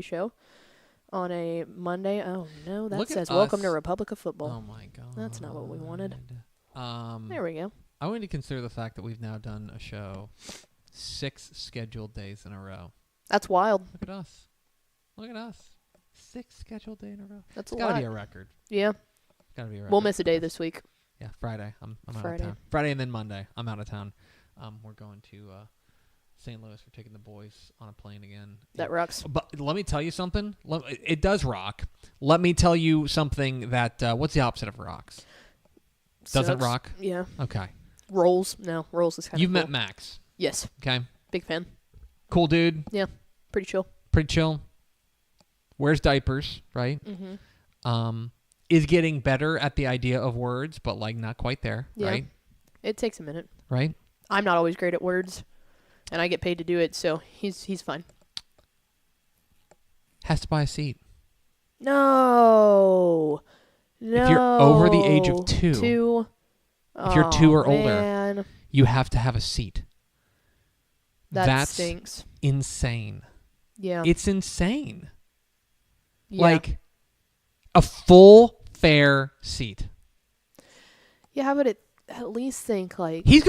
Show on a Monday. Oh no, that says welcome to Republic of Football. Oh my god. That's not what we wanted. There we go. I want to consider the fact that we've now done a show 6 scheduled days in a row. That's wild. Look at us. Look at us. 6 scheduled days in a row. That's it's a lot. Gotta be a record. Yeah. It's gotta be a record. We'll miss a day this week. Yeah, Friday. I'm out of town. Friday and then Monday. I'm out of town. We're going to St. Louis. We're taking the boys on a plane again. That rocks. But let me tell you something. It does rock. Let me tell you something that, what's the opposite of rocks? Doesn't rock? Yeah. Okay. Rolls. No, rolls is kind of You've cool. met Max. Yes. Okay. Big fan. Cool dude. Yeah. Pretty chill. Pretty chill. Wears diapers, right? Mm-hmm. Is getting better at the idea of words, but like not quite there, yeah. right? It takes a minute. Right? I'm not always great at words. And I get paid to do it, so he's fine. Has to buy a seat. No. If you're over the age of 2, if you're 2 or older, you have to have a seat. That stinks. Insane. Yeah. It's insane. Yeah. Like a full, fair seat. Yeah, but at least think like here's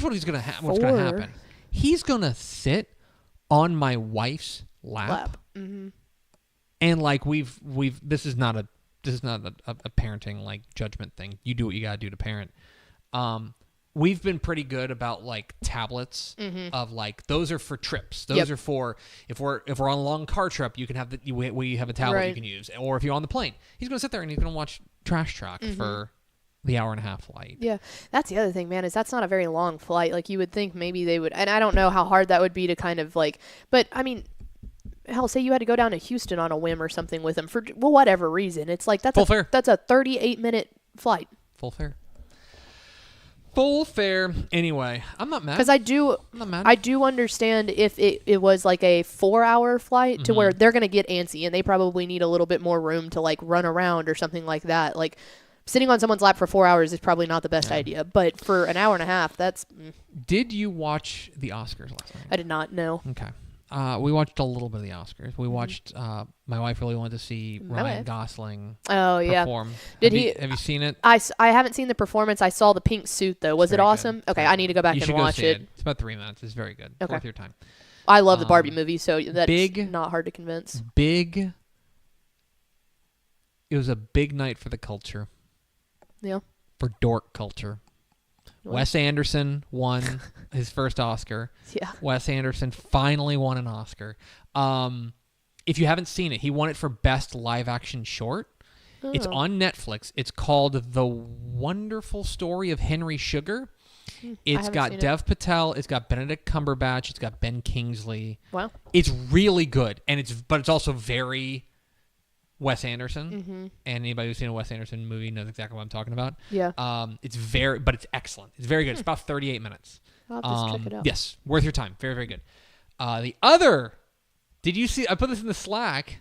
what what's gonna happen. He's gonna sit on my wife's lap. Mm-hmm. And like we've this is not a parenting like judgment thing. You do what you gotta do to parent. We've been pretty good about like tablets of like those are for trips. Those are for if we're on a long car trip, you can have we have a tablet you can use. Or if you're on the plane, he's gonna sit there and he's gonna watch Trash Talk for the hour-and-a-half flight. Yeah, that's the other thing, man, is that's not a very long flight. Like, you would think maybe they would, and I don't know how hard that would be to kind of, like, but, I mean, hell, say you had to go down to Houston on a whim or something with them for, well, whatever reason. It's like, that's that's a 38-minute flight. Full fare. Full fare. Anyway, I'm not mad. Because I do understand if it was like a 4-hour flight to where they're going to get antsy and they probably need a little bit more room to, like, run around or something like that. Like, sitting on someone's lap for 4 hours is probably not the best idea, but for an hour and a half, that's... Did you watch the Oscars last night? I did not, no. Okay. We watched a little bit of the Oscars. We watched, my wife really wanted to see Ryan Gosling perform. Have you seen it? I haven't seen the performance. I saw the pink suit, though. Was it awesome? Good. Okay, I need to go back and watch it. It's about 3 minutes. It's very good. Okay. Worth your time. I love the Barbie movie, so that's not hard to convince. It was a big night for the culture. Yeah. For dork culture. What? Wes Anderson won his first Oscar. Yeah. Wes Anderson finally won an Oscar. If you haven't seen it, he won it for Best Live Action Short. Oh. It's on Netflix. It's called The Wonderful Story of Henry Sugar. It's got Dev Patel. It's got Benedict Cumberbatch. It's got Ben Kingsley. Wow. It's really good, but it's also very Wes Anderson, and anybody who's seen a Wes Anderson movie knows exactly what I'm talking about. Yeah. But it's excellent. It's very good. It's about 38 minutes. I'll just check it out. Yes, worth your time. Very, very good. The other, did you see? I put this in the Slack.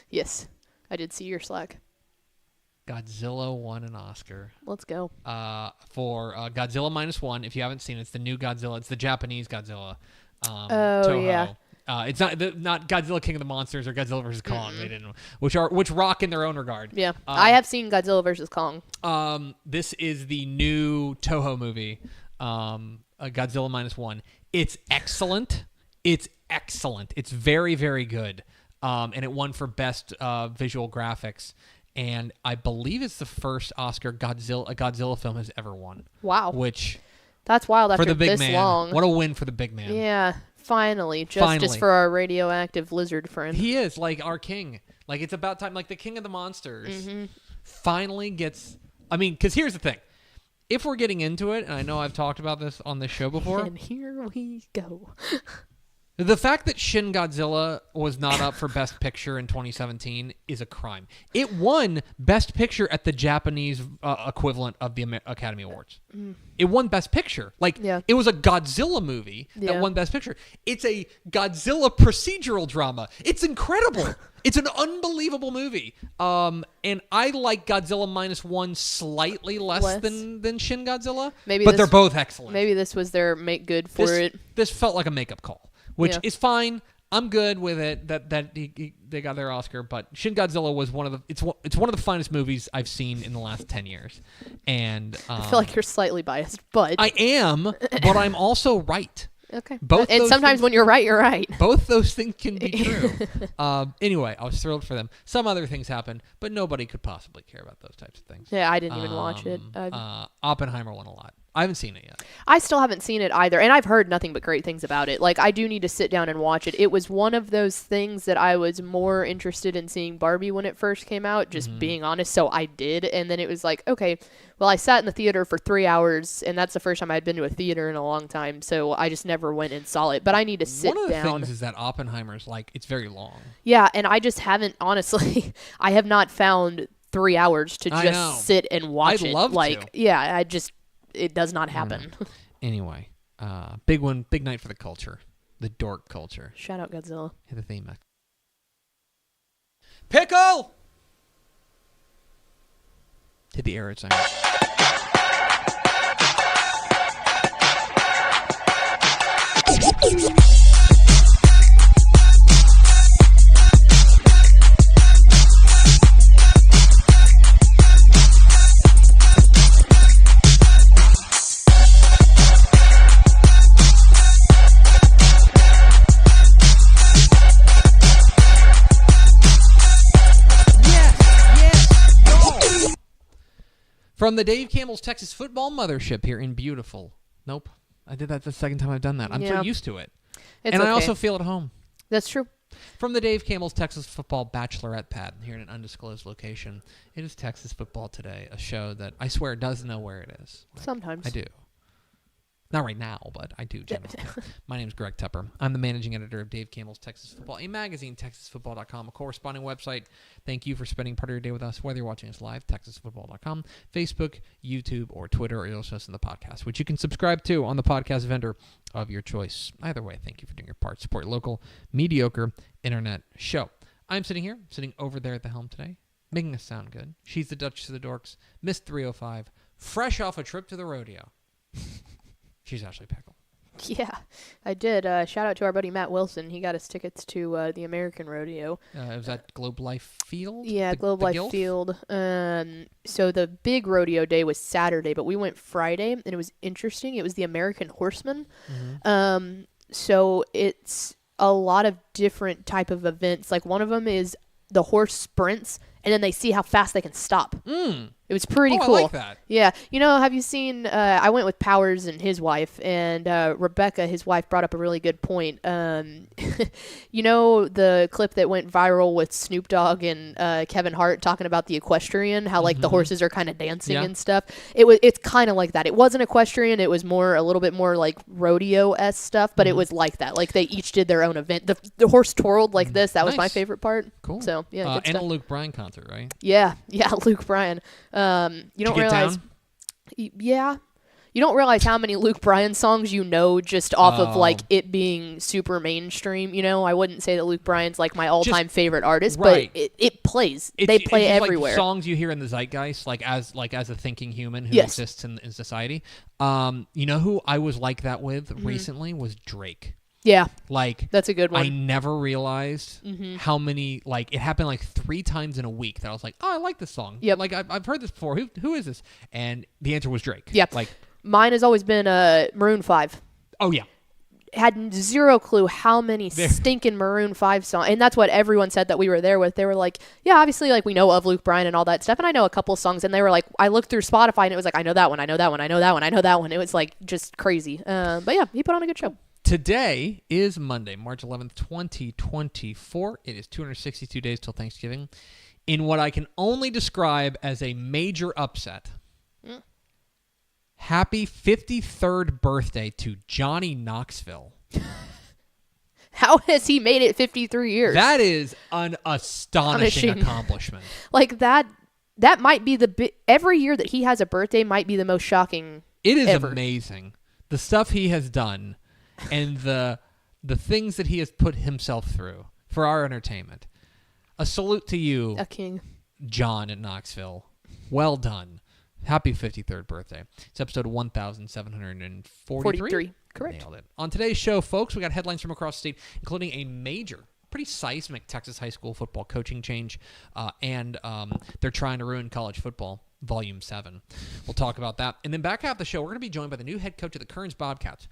Yes, I did see your Slack. Godzilla won an Oscar. Let's go. For Godzilla -1. If you haven't seen it, it's the new Godzilla. It's the Japanese Godzilla. Oh, yeah. It's not Godzilla King of the Monsters or Godzilla vs. Kong. They didn't, which rock in their own regard. Yeah, I have seen Godzilla vs. Kong. This is the new Toho movie, Godzilla -1. It's excellent. It's excellent. It's very, very good. And it won for best visual graphics. And I believe it's the first Oscar a Godzilla film has ever won. Wow. Which that's wild after for the big this man. long. What a win for the big man. Yeah, finally. Justice for our radioactive lizard friend. He is like our king. Like it's about time. Like the king of the monsters finally gets. I mean, because here's the thing. If we're getting into it, and I know I've talked about this on this show before. And here we go. The fact that Shin Godzilla was not up for Best Picture in 2017 is a crime. It won Best Picture at the Japanese equivalent of the Academy Awards. It won Best Picture. It was a Godzilla movie that won Best Picture. It's a Godzilla procedural drama. It's incredible. It's an unbelievable movie. And I like Godzilla -1 slightly less than Shin Godzilla. But they're both excellent. Maybe this was their make good for it. This felt like a makeup call. Which is fine. I'm good with it that they got their Oscar, but Shin Godzilla was one of the finest movies I've seen in the last 10 years. And I feel like you're slightly biased, but I am, but I'm also right. Okay. And sometimes when you're right, you're right. Both those things can be true. Anyway, I was thrilled for them. Some other things happened, but nobody could possibly care about those types of things. Yeah, I didn't even watch it. Oppenheimer won a lot. I haven't seen it yet. I still haven't seen it either, and I've heard nothing but great things about it. Like, I do need to sit down and watch it. It was one of those things that I was more interested in seeing Barbie when it first came out, just being honest, so I did. And then it was like, okay, well, I sat in the theater for 3 hours, and that's the first time I'd been to a theater in a long time, so I just never went and saw it. But I need to sit down. One of the things is that Oppenheimer's, it's very long. Yeah, and I just haven't, honestly, I have not found 3 hours to just sit and watch it. I'd love to. Yeah, it does not happen. Anyway, big night for the culture, the dork culture. Shout out Godzilla. Hit the theme. Pickle! Hit the air sign. From the Dave Campbell's Texas Football Mothership here in beautiful. Nope. I did that the second time I've done that. I'm so used to it. And I also feel at home. That's true. From the Dave Campbell's Texas Football Bachelorette Pad here in an undisclosed location. It is Texas Football Today, a show that I swear does know where it is. Sometimes. I do. Not right now, but I do generally. My name is Greg Tupper. I'm the managing editor of Dave Campbell's Texas Football, a magazine, TexasFootball.com, a corresponding website. Thank you for spending part of your day with us, whether you're watching us live, TexasFootball.com, Facebook, YouTube, or Twitter, or you'll listen to the podcast, which you can subscribe to on the podcast vendor of your choice. Either way, thank you for doing your part. Support your local, mediocre internet show. I'm sitting over there at the helm today, making us sound good. She's the Duchess of the Dorks, Miss 305, fresh off a trip to the rodeo. She's Ashley Pickle. Yeah, I did. Shout out to our buddy Matt Wilson. He got us tickets to the American Rodeo. Was that Globe Life Field? Yeah, Globe Life Field. So the big rodeo day was Saturday, but we went Friday, and it was interesting. It was the American Horseman. So it's a lot of different type of events. Like one of them is the horse sprints, and then they see how fast they can stop. It was pretty cool. I like that. Yeah. Have you seen, I went with Powers and his wife, and Rebecca, his wife, brought up a really good point. The clip that went viral with Snoop Dogg and Kevin Hart talking about the equestrian, how the horses are kind of dancing and stuff. It's kind of like that. It wasn't equestrian. It was a little bit more like rodeo-esque stuff, but it was like that. Like they each did their own event. The horse twirled like this. That was my favorite part. Cool. So yeah. And a Luke Bryan concert, right? Yeah, Luke Bryan. You don't realize. Down? Yeah. You don't realize how many Luke Bryan songs you know just off of like it being super mainstream. You know, I wouldn't say that Luke Bryan's like my all-time favorite artist, right. but it plays. They play it's everywhere. Like songs you hear in the zeitgeist, like as a thinking human who exists in society. You know who I was like that with recently was Drake. Yeah, like that's a good one. I never realized how many, like, it happened like 3 times in a week that I was like, oh, I like this song. Yep. Like I've heard this before. Who is this? And the answer was Drake. Yeah. Like mine has always been Maroon 5. Oh yeah. Had zero clue how many stinking Maroon 5 songs, and that's what everyone said that we were there with. They were like, yeah, obviously, like, we know of Luke Bryan and all that stuff, and I know a couple songs, and they were like, I looked through Spotify, and it was like, I know that one, I know that one, I know that one, I know that one. It was like just crazy. But yeah, he put on a good show. Today is Monday, March 11th, 2024. It is 262 days till Thanksgiving. In what I can only describe as a major upset, happy 53rd birthday to Johnny Knoxville. How has he made it 53 years? That is an astonishing accomplishment. Like that might be every year that he has a birthday might be the most shocking. It is ever. Amazing. The stuff he has done and the things that he has put himself through for our entertainment. A salute to you, a king, John in Knoxville. Well done. Happy 53rd birthday. It's episode 1743. Correct. Nailed it. On today's show, folks, we got headlines from across the state, including a major, pretty seismic Texas high school football coaching change, and they're trying to ruin college football. Volume 7. We'll talk about that. And then back half the show, we're going to be joined by the new head coach of the Kerens Bobcats,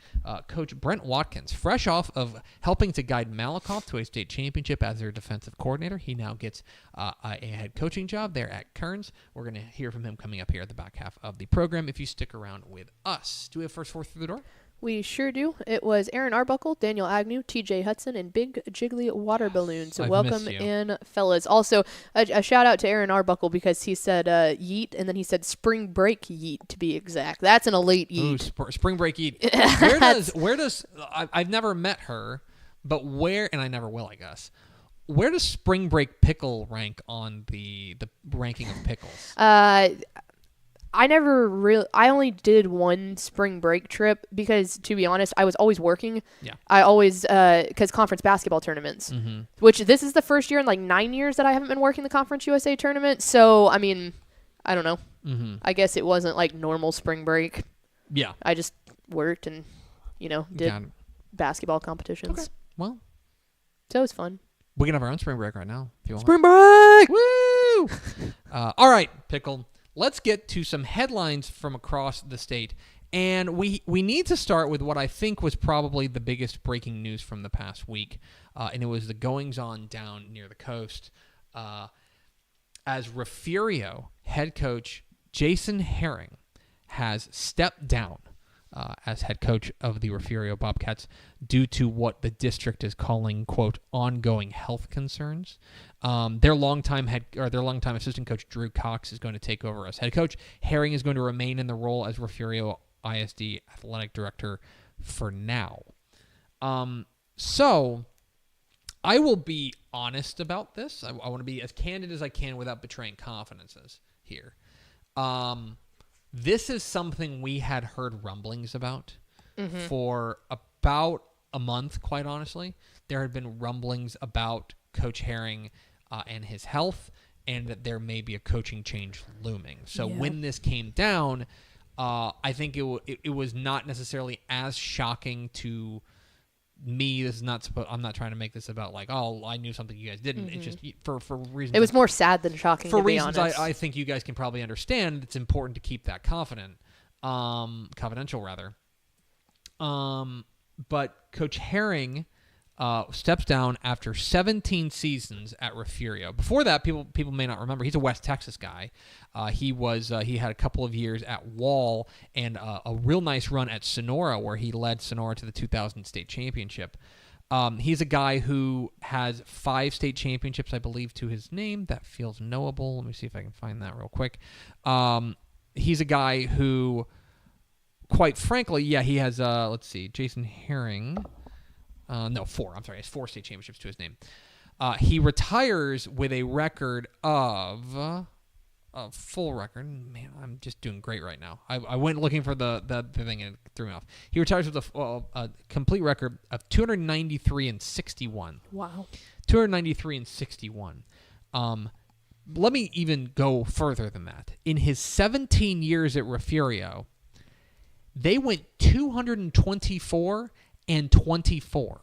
Coach Brent Watkins. Fresh off of helping to guide Malakoff to a state championship as their defensive coordinator, he now gets a head coaching job there at Kerens. We're going to hear from him coming up here at the back half of the program if you stick around with us. Do we have first four through the door? We sure do. It was Aaron Arbuckle, Daniel Agnew, TJ Hudson, and Big Jiggly Water Balloons. Welcome in, fellas. Also, a shout out to Aaron Arbuckle because he said yeet, and then he said spring break yeet, to be exact. That's an elite yeet. Ooh, spring break yeet. Where does I've never met her, but where, and I never will, I guess. Where does spring break pickle rank on the ranking of pickles? I only did one spring break trip because, to be honest, I was always working. Yeah. I always, because conference basketball tournaments, which this is the first year in like 9 years that I haven't been working the Conference USA tournament. So, I mean, I don't know. I guess it wasn't like normal spring break. Yeah. I just worked and, did basketball competitions. Okay. Well. So it was fun. We can have our own spring break right now if you want. Spring break! Woo! All right, Pickle. Let's get to some headlines from across the state. And we need to start with what I think was probably the biggest breaking news from the past week. And it was the goings-on down near the coast. As Refugio head coach Jason Herring has stepped down as head coach of the Refugio Bobcats due to what the district is calling, quote, ongoing health concerns. Their longtime assistant coach Drew Cox is going to take over as head coach. Herring is going to remain in the role as Refugio ISD athletic director for now. So I will be honest about this. I want to be as candid as I can without betraying confidences here. This is something we had heard rumblings about for about a month, quite honestly. There had been rumblings about Coach Herring and his health, and that there may be a coaching change looming. So when this came down, I think it was not necessarily as shocking to me. This is not I'm not trying to make this about like, oh, I knew something you guys didn't. It's just for reasons. It was more sad than shocking. For to be reasons honest. I think you guys can probably understand. It's important to keep that confidential rather. But Coach Herring steps down after 17 seasons at Refugio. Before that, people may not remember, he's a West Texas guy. He had a couple of years at Wall and a real nice run at Sonora, where he led Sonora to the 2000 state championship. He's a guy who has 5 state championships, I believe, to his name. That feels knowable. Let me see if I can find that real quick. He's a guy who, quite frankly, he has, let's see, Jason Herring. 4. I'm sorry. He has 4 state championships to his name. He retires with a record of full record. Man, I'm just doing great right now. I went looking for the thing and it threw me off. He retires with a complete record of 293 and 61. Wow. 293 and 61. Let me even go further than that. In his 17 years at Refugio, they went 224 and 24.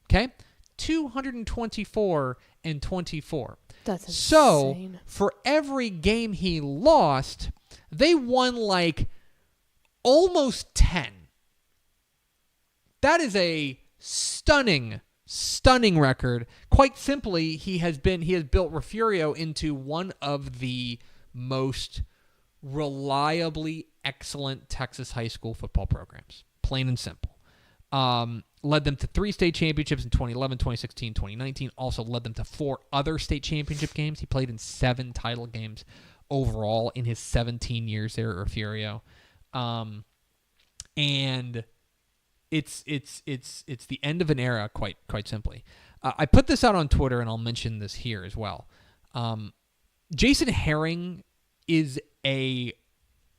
Okay? 224 and 24. That's insane. So, for every game he lost, they won like almost 10. That is a stunning record. Quite simply, he has built Refugio into one of the most reliably excellent Texas high school football programs. Plain and simple. Led them to 3 state championships in 2011, 2016, 2019. Also led them to 4 other state championship games. He played in 7 title games overall in his 17 years there at Refugio. And it's the end of an era, quite simply. I put this out on Twitter, and I'll mention this here as well. Jason Herring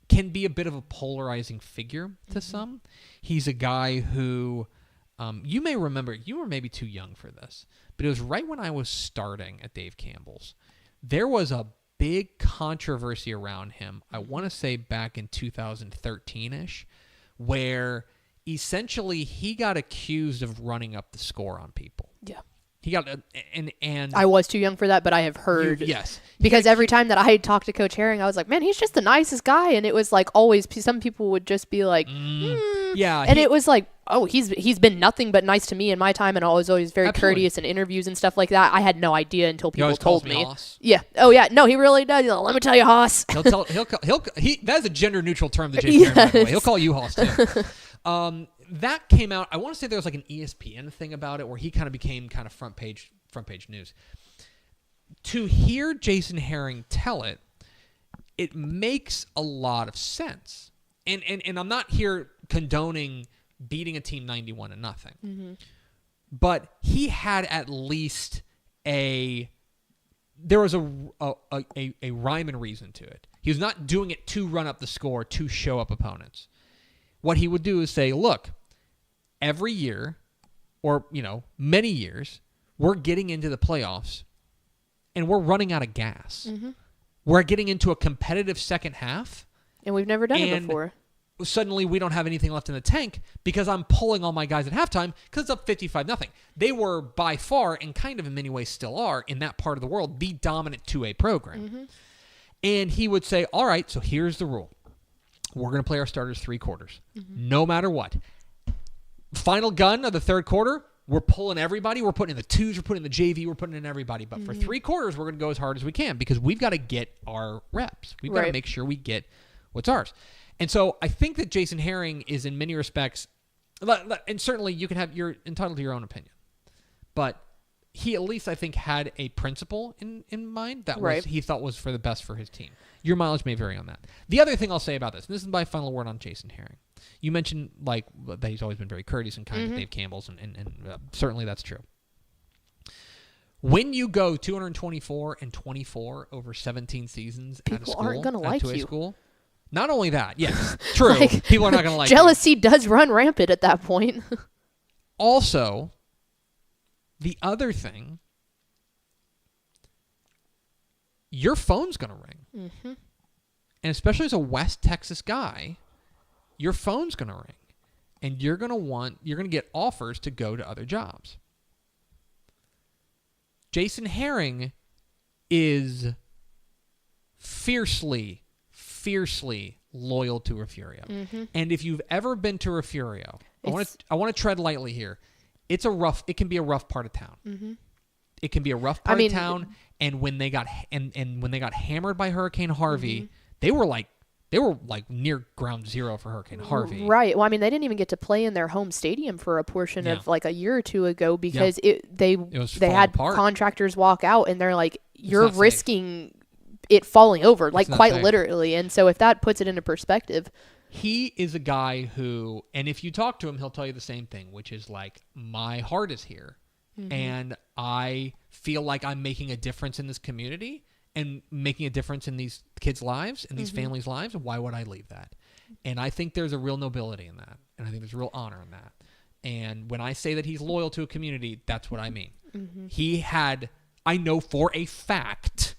can be a bit of a polarizing figure to some. He's a guy who, you may remember, you were maybe too young for this, but it was right when I was starting at Dave Campbell's. There was a big controversy around him, I want to say back in 2013-ish, where essentially he got accused of running up the score on people. Yeah. He got and I was too young for that, but I have heard. Yes. Because every time that I talked to Coach Herring, I was like, man, he's just the nicest guy. And it was like always, some people would just be like, yeah. And it was like, oh, he's been nothing but nice to me in my time, and I was always very courteous in interviews and stuff like that. I had no idea until people told me. Hoss. Yeah. Oh yeah. No, he really does. He's like, let me tell you, Hoss. That is a gender neutral term that Jason Herring, by the way. He'll call you Hoss too. That came out. I want to say there was like an ESPN thing about it where he kind of became kind of front page news. To hear Jason Herring tell it, it makes a lot of sense. And I'm not here condoning beating a team 91-0. Mm-hmm. But he had at least there was a rhyme and reason to it. He was not doing it to run up the score, to show up opponents. What he would do is say, look, every year, or, many years, we're getting into the playoffs, and we're running out of gas. Mm-hmm. We're getting into a competitive second half. And we've never done it before. Suddenly, we don't have anything left in the tank because I'm pulling all my guys at halftime because it's up 55-0. They were by far, and kind of in many ways still are, in that part of the world, the dominant 2A program. Mm-hmm. And he would say, all right, so here's the rule. We're going to play our starters 3 quarters, no matter what. Final gun of the third quarter, we're pulling everybody. We're putting in the 2s, we're putting in the JV, we're putting in everybody. But for 3 quarters, we're going to go as hard as we can because we've got to get our reps. We've got to make sure we get what's ours. And so I think that Jason Herring is in many respects, and certainly you're entitled to your own opinion, but he at least, I think, had a principle in mind that he thought was for the best for his team. Your mileage may vary on that. The other thing I'll say about this, and this is my final word on Jason Herring. You mentioned that he's always been very courteous and kind to Dave Campbell's, and certainly that's true. When you go 224 and 24 over 17 seasons at a school, aren't gonna like you. School, not only that, yes, true, people are not going to like jealousy you. Does run rampant at that point. Also, the other thing, your phone's going to ring. Mm-hmm. And especially as a West Texas guy, your phone's going to ring. And you're going to get offers to go to other jobs. Jason Herring is fiercely loyal to Refugio. Mm-hmm. And if you've ever been to Refugio, I want to tread lightly here. It can be a rough part of town. Mm-hmm. It can be a rough part of town. And when they got hammered by Hurricane Harvey, they were like near ground zero for Hurricane Harvey. Right. Well, I mean, they didn't even get to play in their home stadium for a portion of like a year or two ago because they had contractors walk out and they're like, you're risking it falling over, like quite literally. And so if that puts it into perspective. He is a guy who, and if you talk to him, he'll tell you the same thing, which is like, my heart is here. Mm-hmm. And I feel like I'm making a difference in this community. and making a difference in these kids' lives and these families' lives, why would I leave that? And I think there's a real nobility in that. And I think there's a real honor in that. And when I say that he's loyal to a community, that's what I mean. He had, I know for a fact,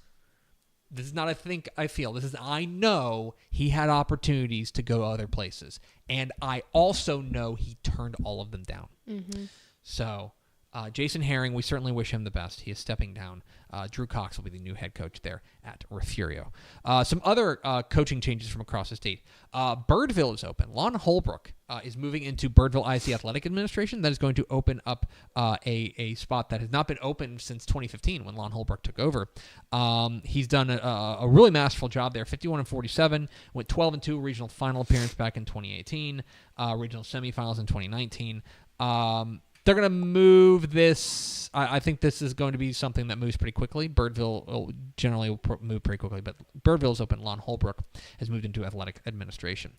this is not a think I feel, this is I know he had opportunities to go other places. And I also know he turned all of them down. So Jason Herring, we certainly wish him the best. He is stepping down. Drew Cox will be the new head coach there at Refugio. Some other coaching changes from across the state. Birdville is open. Lon Holbrook is moving into Birdville IC Athletic Administration. That is going to open up a spot that has not been open since 2015 when Lon Holbrook took over. He's done a really masterful job there. 51-47, went 12-2 regional final appearance back in 2018, regional semifinals in 2019. They're going to move this. I think this is going to be something that moves pretty quickly. Birdville generally will move pretty quickly, but Birdville's open. Lon Holbrook has moved into athletic administration.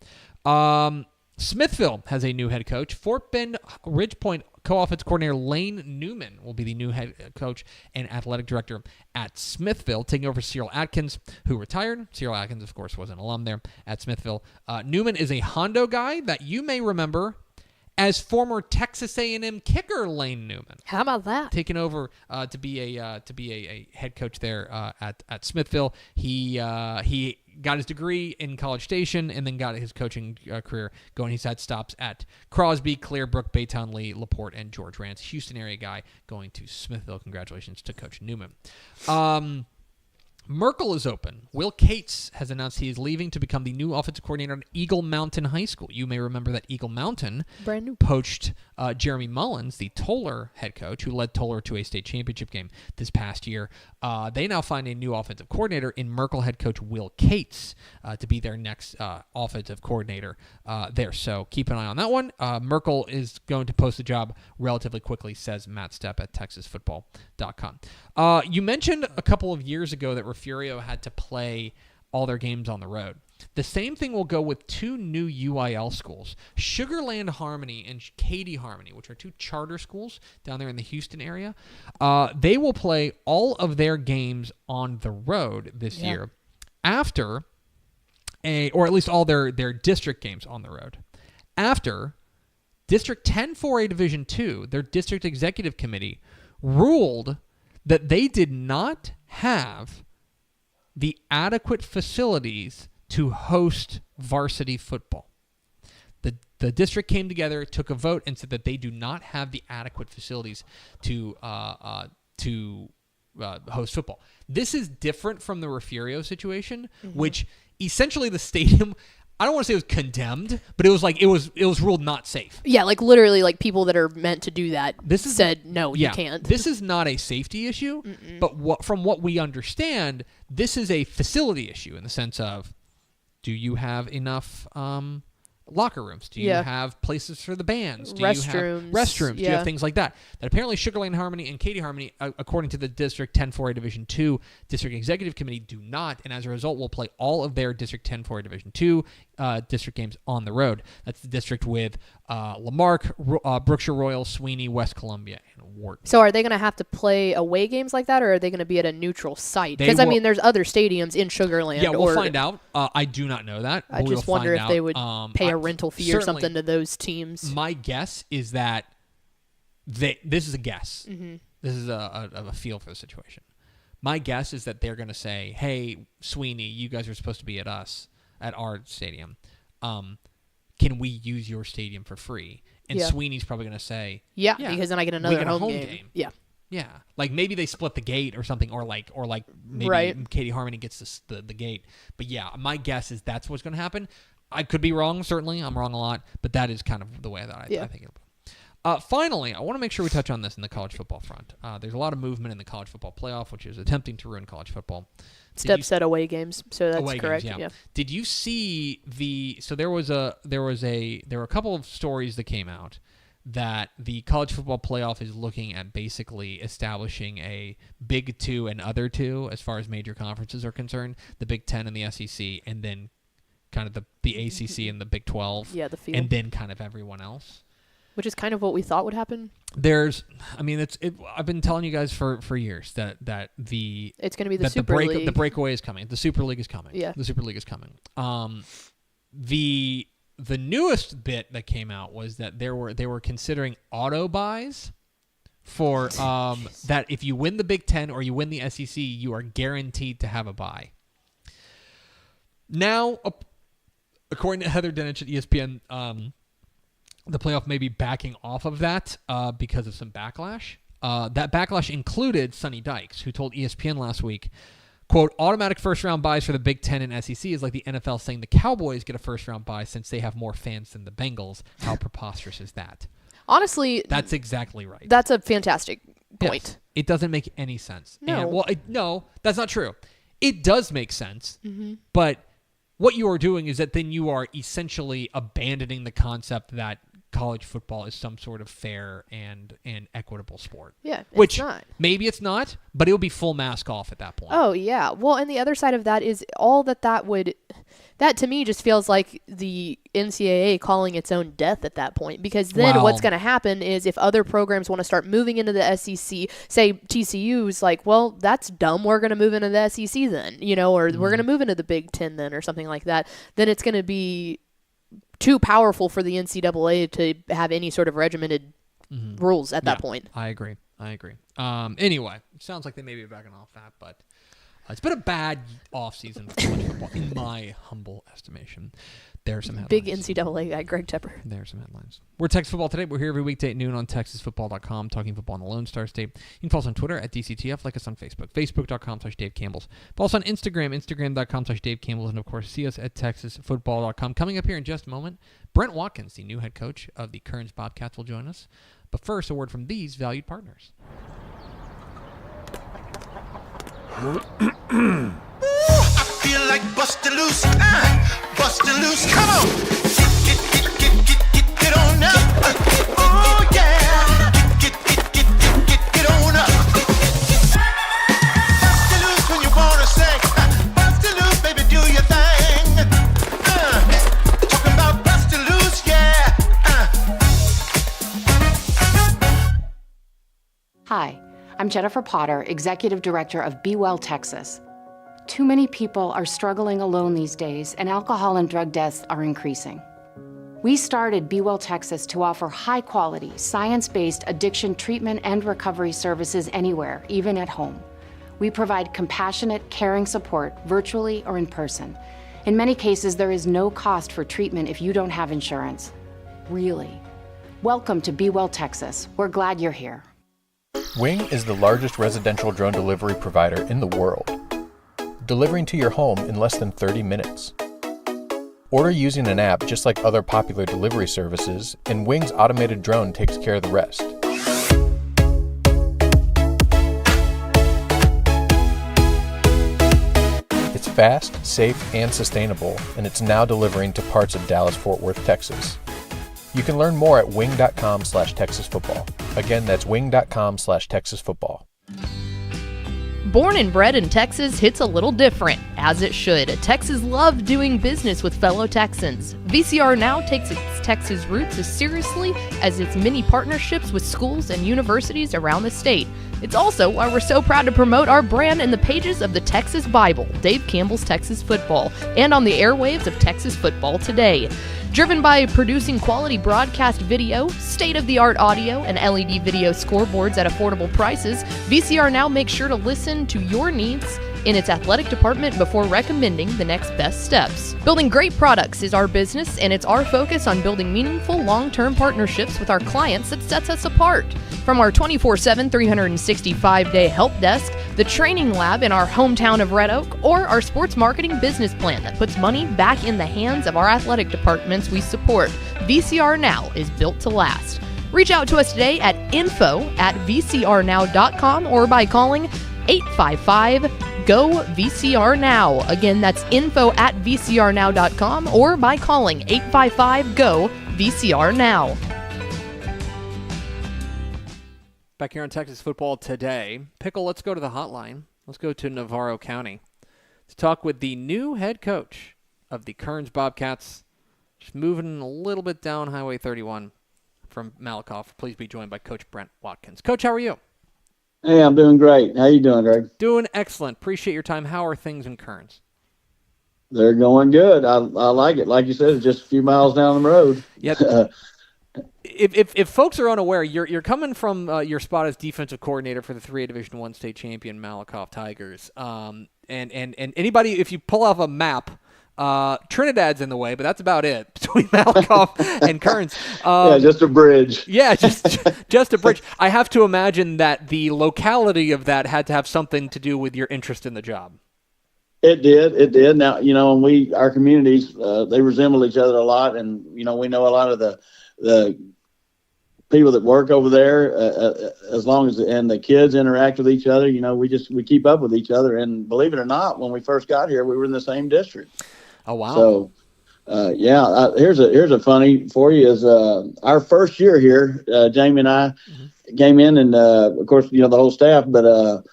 Smithville has a new head coach. Fort Bend Ridgepoint co-offense coordinator Lane Newman will be the new head coach and athletic director at Smithville, taking over Cyril Atkins, who retired. Cyril Atkins, of course, was an alum there at Smithville. Newman is a Hondo guy that you may remember as former Texas A&M kicker Lane Newman. How about that? Taking over to be a head coach there at Smithville. He got his degree in College Station and then got his coaching career going. He's had stops at Crosby, Clearbrook, Baytown Lee, LaPorte, and George Rance. Houston area guy going to Smithville. Congratulations to Coach Newman. Merkel is open. Will Cates has announced he is leaving to become the new offensive coordinator at Eagle Mountain High School. You may remember that Eagle Mountain Brand new. poached Jeremy Mullins, the Toller head coach, who led Toller to a state championship game this past year. They now find a new offensive coordinator in Merkel head coach Will Cates to be their next offensive coordinator there. So keep an eye on that one. Merkel is going to post the job relatively quickly, says Matt Stepp at TexasFootball.com. You mentioned a couple of years ago that Refugio had to play all their games on the road. The same thing will go with two new UIL schools, Sugarland Harmony and Katy Harmony, which are two charter schools down there in the Houston area. They will play all of their games on the road this year after or at least all their district games on the road. After District 10 4A Division 2, their district executive committee ruled that they did not have the adequate facilities to host varsity football. The district came together, took a vote, and said that they do not have the adequate facilities to host football. This is different from the Refugio situation, which essentially the stadium, I don't want to say it was condemned, but it was like it was ruled not safe. Yeah, like literally, like people that are meant to do that said no, you can't. This is not a safety issue, but from what we understand, this is a facility issue in the sense of, do you have enough locker rooms? Do you have places for the bands? Do you have restrooms? Do you have things like that? That apparently Sugarland Harmony and Katy Harmony, according to the District 10 4A Division 2 District Executive Committee, do not, and as a result will play all of their District 10 4A Division 2 district games on the road. That's the district with Lamarck, Brookshire Royal, Sweeney, West Columbia, and Wharton. So are they going to have to play away games like that, or are they going to be at a neutral site? Because, I mean, there's other stadiums in Sugarland. Yeah, we'll find out. I do not know that. I just wonder if they would pay a rental fee or something to those teams. My guess is that this is a guess. This is a feel for the situation. My guess is that they're going to say, hey, Sweeney, you guys are supposed to be at our stadium. Can we use your stadium for free? And Sweeney's probably going to say, yeah, because then I get another home game. Yeah. Like maybe they split the gate or something, or like maybe Katy Harmony gets the gate. But yeah, my guess is that's what's going to happen. I could be wrong, certainly. I'm wrong a lot, but that is kind of the way that I think it'll go. Finally, I want to make sure we touch on this in the college football front. There's a lot of movement in the college footable playoff, which is attempting to ruin college football. Step said away games, so that's correct. Games, yeah. Did you see there were a couple of stories that came out that the college football playoff is looking at basically establishing a Big Two and other two as far as major conferences are concerned, the Big Ten and the SEC, and then kind of the ACC and the Big 12, the field, and then kind of everyone else. Which is kind of what we thought would happen. I've been telling you guys for years that it's going to be the Super League. The breakaway is coming. The Super League is coming. Yeah. The Super League is coming. The newest bit that came out was that they were considering auto buys for that if you win the Big Ten or you win the SEC, you are guaranteed to have a bye. Now, according to Heather Dinich at ESPN, the playoff may be backing off of that because of some backlash. That backlash included Sonny Dykes, who told ESPN last week, quote, automatic first-round buys for the Big Ten and SEC is like the NFL saying the Cowboys get a first-round bye since they have more fans than the Bengals. How preposterous is that? Honestly, that's exactly right. That's a fantastic point. Yes, it doesn't make any sense. No. No, that's not true. It does make sense, but what you are doing is that then you are essentially abandoning the concept that college football is some sort of fair and equitable sport. Yeah, which it's not. Maybe it's not, but it'll be full mask off at that point. Oh, yeah. Well, and the other side of that is all that to me just feels like the NCAA calling its own death at that point, because then what's going to happen is if other programs want to start moving into the SEC, say TCU's like, well, that's dumb, we're going to move into the SEC then, or we're going to move into the Big Ten then or something like that, then it's going to be too powerful for the NCAA to have any sort of regimented rules at that point. I agree. Anyway, it sounds like they may be backing off that, but it's been a bad offseason for college football, in my humble estimation. There are some headlines. Big NCAA guy, Greg Tepper. There are some headlines. We're Texas Football Today. We're here every weekday at noon on TexasFootball.com, talking football in the Lone Star State. You can follow us on Twitter at DCTF, like us on Facebook, Facebook.com/Dave Campbell's. Follow us on Instagram, Instagram.com/Dave Campbell's, and of course, see us at TexasFootball.com. Coming up here in just a moment, Brent Watkins, the new head coach of the Kerens Bobcats, will join us. But first, a word from these valued partners. I feel like bustin' loose, bustin' loose. Come on, get on up. Oh yeah, get on up. Bustin' loose when you wanna sing. Bustin' loose, baby, do your thing. Talking about bustin' loose, yeah. Hi, I'm Jennifer Potter, Executive Director of Be Well Texas. Too many people are struggling alone these days, and alcohol and drug deaths are increasing. We started Be Well Texas to offer high-quality, science-based addiction treatment and recovery services anywhere, even at home. We provide compassionate, caring support virtually or in person. In many cases, there is no cost for treatment if you don't have insurance. Really. Welcome to Be Well Texas. We're glad you're here. Wing is the largest residential drone delivery provider in the world, delivering to your home in less than 30 minutes. Order using an app just like other popular delivery services, and Wing's automated drone takes care of the rest. It's fast, safe, and sustainable, and it's now delivering to parts of Dallas-Fort Worth, Texas. You can learn more at wing.com/TexasFootball. Again, that's wing.com/TexasFootball. Born and bred in Texas hits a little different, as it should. Texans love doing business with fellow Texans. VCR Now takes its Texas roots as seriously as its many partnerships with schools and universities around the state. It's also why we're so proud to promote our brand in the pages of the Texas Bible, Dave Campbell's Texas Football, and on the airwaves of Texas Football Today. Driven by producing quality broadcast video, state-of-the-art audio, and LED video scoreboards at affordable prices, VCR Now makes sure to listen to your needs in its athletic department before recommending the next best steps. Building great products is our business, and it's our focus on building meaningful, long-term partnerships with our clients that sets us apart. From our 24/7, 365-day help desk, the training lab in our hometown of Red Oak, or our sports marketing business plan that puts money back in the hands of our athletic departments we support, VCR Now is built to last. Reach out to us today at info@vcrnow.com or by calling 855-GO-VCR-NOW. Again, that's info@vcrnow.com or by calling 855-GO-VCR-NOW. Back here on Texas Football Today. Pickle, let's go to the hotline. Let's go to Navarro County to talk with the new head coach of the Kerens Bobcats. Just moving a little bit down Highway 31 from Malakoff. Please be joined by Coach Brent Watkins. Coach, how are you? Hey, I'm doing great. How you doing, Greg? Doing excellent. Appreciate your time. How are things in Kerens? They're going good. I like it. Like you said, it's just a few miles down the road. Yep. If folks are unaware, you're coming from your spot as defensive coordinator for the 3A Division I state champion Malakoff Tigers. And anybody, if you pull off a map, Trinidad's in the way, but that's about it between Malakoff and Kerens. Yeah, just a bridge. Yeah, just a bridge. I have to imagine that the locality of that had to have something to do with your interest in the job. It did. Now, and our communities, they resemble each other a lot, and we know a lot of the people that work over there. As long as and the kids interact with each other, we keep up with each other. And believe it or not, when we first got here, we were in the same district. Oh wow! So, here's a funny for you is our first year here, Jamie and I came in, and of course the whole staff, but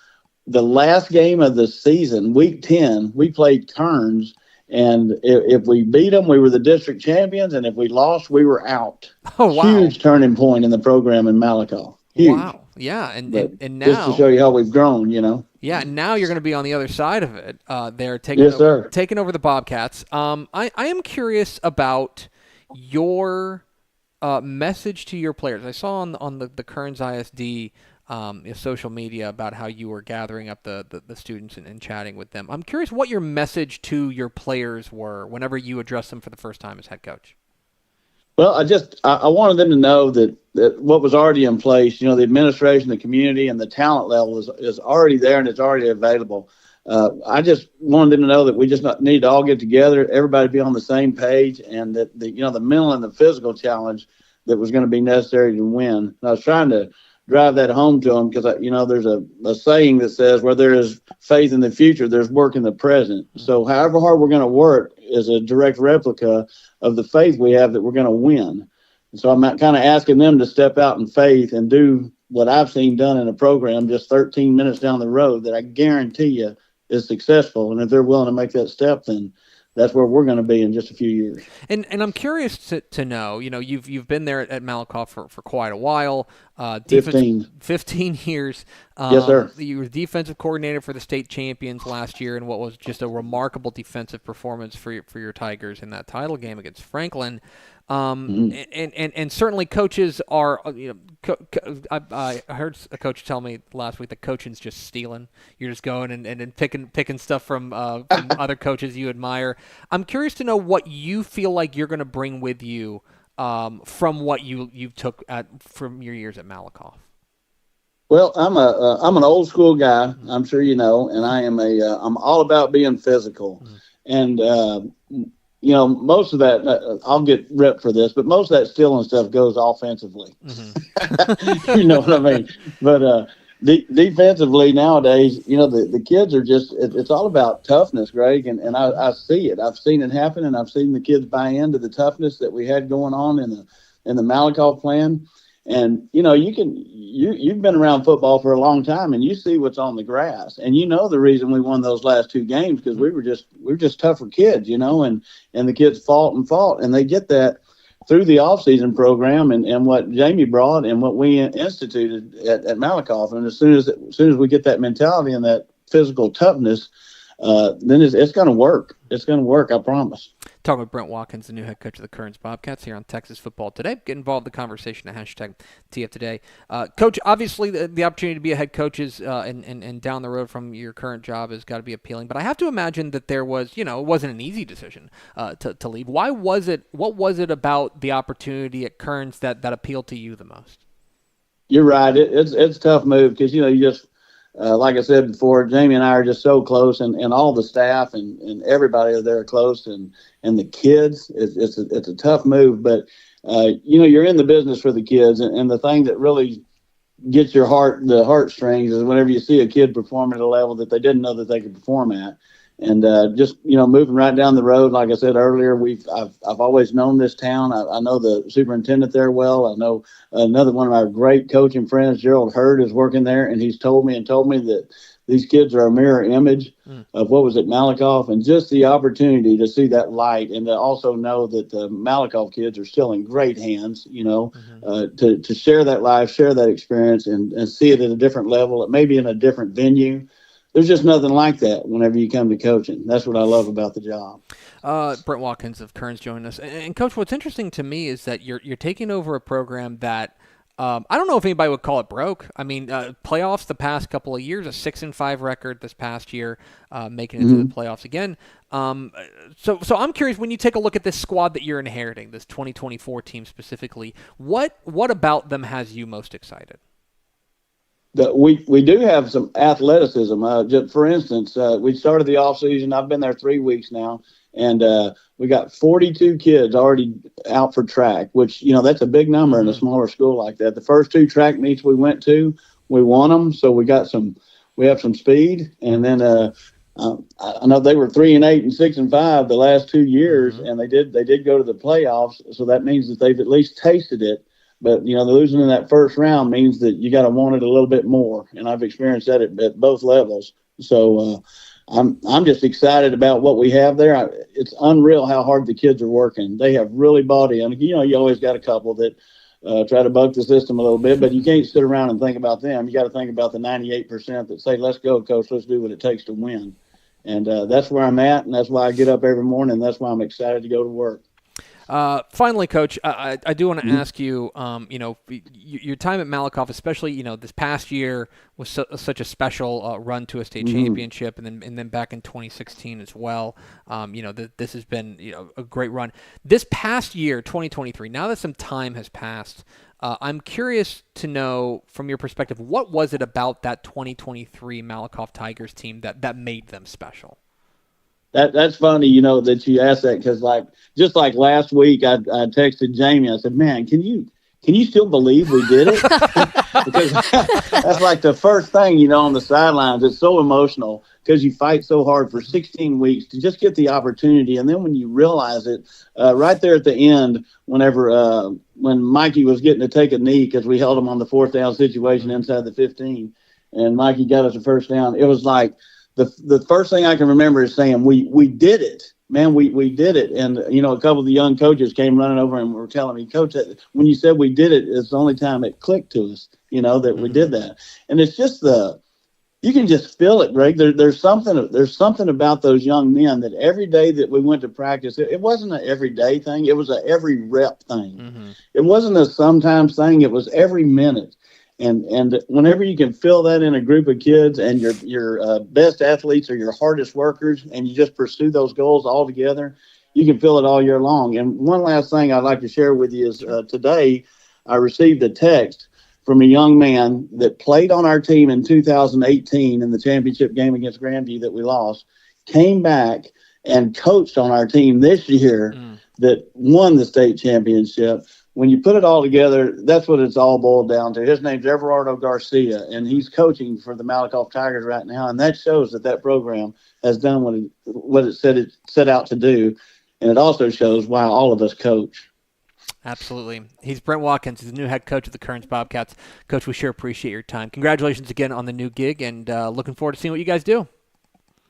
the last game of the season, week 10, we played Kerens, and if we beat them, we were the district champions, and if we lost, we were out. Oh wow! Huge turning point in the program in Malakoff. Huge. Wow! Yeah, and now just to show you how we've grown, Yeah, and now you're going to be on the other side of it. They're taking over the Bobcats. I am curious about your message to your players. I saw on the Kerens ISD social media about how you were gathering up the students and chatting with them. I'm curious what your message to your players were whenever you addressed them for the first time as head coach. Well, I wanted them to know that what was already in place, the administration, the community, and the talent level is already there and it's already available. I just wanted them to know that we just need to all get together, everybody be on the same page, and that the mental and the physical challenge that was going to be necessary to win. And I was trying to drive that home to them because, there's a saying that says where there is faith in the future, there's work in the present. So however hard we're going to work is a direct replica of the faith we have that we're going to win. And so I'm kind of asking them to step out in faith and do what I've seen done in a program just 13 minutes down the road that I guarantee you is successful. And if they're willing to make that step, then that's where we're going to be in just a few years. And I'm curious to know, you've been there at Malakoff for quite a while. 15 years. Yes, sir. You were defensive coordinator for the state champions last year in what was just a remarkable defensive performance for your Tigers in that title game against Franklin. And certainly coaches are, I heard a coach tell me last week that coaching's just stealing. You're just going and picking stuff from other coaches you admire. I'm curious to know what you feel like you're going to bring with you from what you took from your years at Malakoff. Well, I'm an old school guy. I'm sure you know, and I'm all about being physical, and most of that, I'll get ripped for this, but most of that stealing stuff goes offensively. You know what I mean? But defensively nowadays, the kids are just, it's all about toughness, Greg, and I see it. I've seen it happen, and I've seen the kids buy into the toughness that we had going on in the Malakoff plan. And, you've been around football for a long time, and you see what's on the grass. And the reason we won those last two games because we were just tougher kids, and the kids fought, and they get that through the off-season program and what Jamie brought and what we instituted at Malakoff. And as soon as we get that mentality and that physical toughness, then it's going to work. It's going to work, I promise. Talking with Brent Watkins, the new head coach of the Kerens Bobcats here on Texas Football Today. Get involved in the conversation at #TF Today. Coach, obviously the opportunity to be a head coach is and down the road from your current job has got to be appealing. But I have to imagine that there was, it wasn't an easy decision to leave. Why was it? What was it about the opportunity at Kerens that appealed to you the most? You're right. It's a tough move because, you just, like I said before, Jamie and I are just so close, and all the staff and everybody are there close, and the kids. It's a tough move, but you're in the business for the kids, and the thing that really gets the heartstrings is whenever you see a kid perform at a level that they didn't know that they could perform at, And just moving right down the road, like I said earlier, I've always known this town. I know the superintendent there well. I know another one of our great coaching friends, Gerald Hurd, is working there, and he's told me that these kids are a mirror image of what was at Malakoff, and just the opportunity to see that light and to also know that the Malakoff kids are still in great hands. To share that life, share that experience, and see it at a different level, maybe in a different venue. There's just nothing like that whenever you come to coaching. That's what I love about the job. Brent Watkins of Kerens joining us. And Coach, what's interesting to me is that you're taking over a program that I don't know if anybody would call it broke. I mean, playoffs the past couple of years, a 6-5 record this past year, making it to the playoffs again. So I'm curious, when you take a look at this squad that you're inheriting, this 2024 team specifically, what about them has you most excited? We do have some athleticism. Just for instance, we started the off season. I've been there 3 weeks now, and we got 42 kids already out for track, which that's a big number in a smaller school like that. The first 2 track meets we went to, we won them, so we have some speed. And then I know they were 3-8 and 6-5 the last 2 years, and they did go to the playoffs. So that means that they've at least tasted it. But, losing in that first round means that you got to want it a little bit more. And I've experienced that at both levels. So I'm just excited about what we have there. It's unreal how hard the kids are working. They have really bought in. You always got a couple that try to buck the system a little bit, but you can't sit around and think about them. You got to think about the 98% that say, let's go, coach, let's do what it takes to win. And that's where I'm at, and that's why I get up every morning, and that's why I'm excited to go to work. Finally, Coach, I do want to ask you, your time at Malakoff, especially, this past year was such a special run to a state championship, and then back in 2016 as well. This has been a great run. This past year, 2023, now that some time has passed, I'm curious to know, from your perspective, what was it about that 2023 Malakoff Tigers team that made them special? That's funny, that you asked that, because just like last week, I texted Jamie. I said, "Man, can you still believe we did it?" Because that's like the first thing, on the sidelines. It's so emotional because you fight so hard for 16 weeks to just get the opportunity, and then when you realize it, right there at the end, when Mikey was getting to take a knee because we held him on the 4th down situation inside the 15, and Mikey got us a first down. It was like, the first thing I can remember is saying, we did it, man, we did it. And, a couple of the young coaches came running over and were telling me, Coach, when you said we did it, it's the only time it clicked to us, that we did that. And it's just you can just feel it, Greg. There's something about those young men that every day that we went to practice, it wasn't an everyday thing. It was a every rep thing. It wasn't a sometimes thing. It was every minute. And whenever you can feel that in a group of kids, and your best athletes are your hardest workers, and you just pursue those goals all together, you can feel it all year long. And one last thing I'd like to share with you is today I received a text from a young man that played on our team in 2018 in the championship game against Grandview that we lost, came back and coached on our team this year that won the state championship. When you put it all together, that's what it's all boiled down to. His name's Everardo Garcia, and he's coaching for the Malakoff Tigers right now. And that shows that program has done what it set out to do. And it also shows why all of us coach. Absolutely. He's Brent Watkins. He's the new head coach of the Kerens Bobcats. Coach, we sure appreciate your time. Congratulations again on the new gig, and looking forward to seeing what you guys do.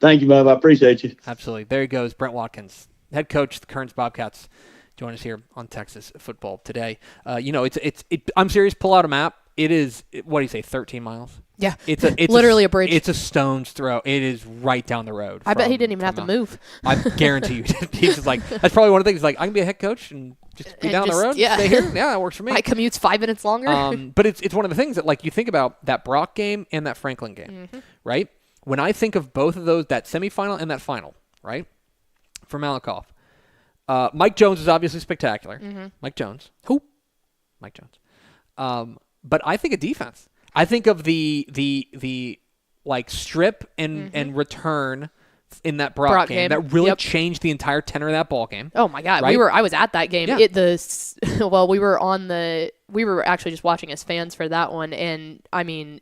Thank you, Bob. I appreciate you. Absolutely. There he goes, Brent Watkins, head coach of the Kerens Bobcats. Join us here on Texas Football Today. I'm serious. Pull out a map. It is, what do you say, 13 miles? Yeah. It's literally a bridge. It's a stone's throw. It is right down the road. I bet he didn't even have to move. I guarantee you. He's just like, that's probably one of the things. Like, I can be a head coach and just be down the road. Yeah. Stay here. Yeah, that works for me. My commute's 5 minutes longer. But it's one of the things that, like, you think about that Brock game and that Franklin game, right? When I think of both of those, that semifinal and that final, right, for Malakoff, Mike Jones is obviously spectacular. Mike Jones. Who? Mike Jones. But I think of defense. I think of the like strip and return in that Brock game that really changed the entire tenor of that ball game. Oh my God, right? I was at that game. Yeah. We were on the we were actually just watching as fans for that one, and I mean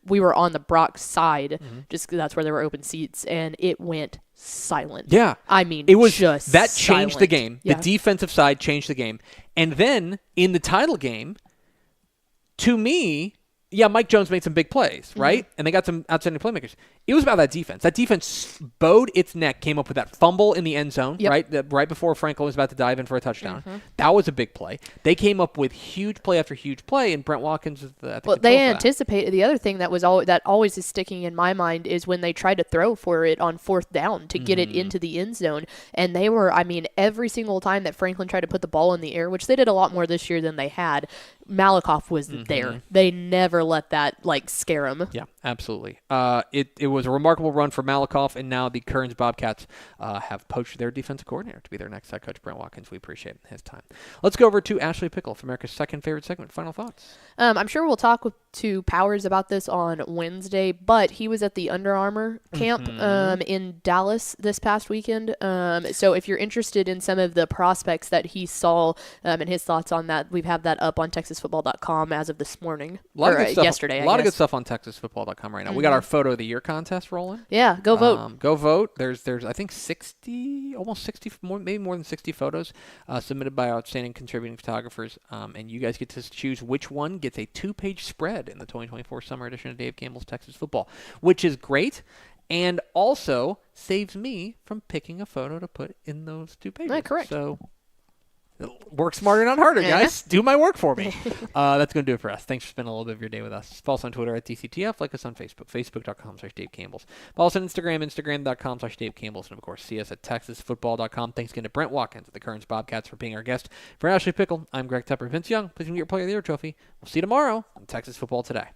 we were on the Brock side, just 'cause that's where there were open seats, and it went silent. Yeah. I mean, it was just that changed the silent. game. Yeah. The defensive side changed the game. And then in the title game, to me, yeah, Mike Jones made some big plays, right? And they got some outstanding playmakers. It was about that defense. That defense bowed its neck, came up with that fumble in the end zone, right? Right before Franklin was about to dive in for a touchdown. That was a big play. They came up with huge play after huge play, and Brent Watkins is the Well, they anticipated. The other thing that always is sticking in my mind is when they tried to throw for it on 4th down to get it into the end zone, and they were, I mean, every single time that Franklin tried to put the ball in the air, which they did a lot more this year than they had, Malakoff was there. They never let that scare him. Yeah, absolutely. It was a remarkable run for Malakoff, and now the Kerens Bobcats have poached their defensive coordinator to be their next head coach, Brent Watkins. We appreciate his time. Let's go over to Ashley Pickle for America's second favorite segment. Final thoughts. I'm sure we'll talk to Powers about this on Wednesday, but he was at the Under Armour camp in Dallas this past weekend. So if you're interested in some of the prospects that he saw and his thoughts on that, we have that up on TexasFootball.com as of this morning. Yesterday, A lot of good stuff on TexasFootball.com right now. We got our Photo of the Year contest rolling. Yeah, go vote. Go vote. There's I think 60, almost 60, maybe more than 60 photos submitted by outstanding contributing photographers, and you guys get to choose which one gets a 2-page spread in the 2024 summer edition of Dave Campbell's Texas Football, which is great, and also saves me from picking a photo to put in those 2 pages. Correct. So work smarter, not harder, guys. Do my work for me. That's going to do it for us. Thanks for spending a little bit of your day with us. Follow us on Twitter at DCTF. Like us on Facebook, facebook.com/Dave Campbell's. Follow us on Instagram, instagram.com/Dave Campbell's. And, of course, see us at texasfootball.com. Thanks again to Brent Watkins of the Kerens Bobcats for being our guest. For Ashley Pickle, I'm Greg Tepper. Vince Young, please get your Player of the Year trophy. We'll see you tomorrow on Texas Football Today.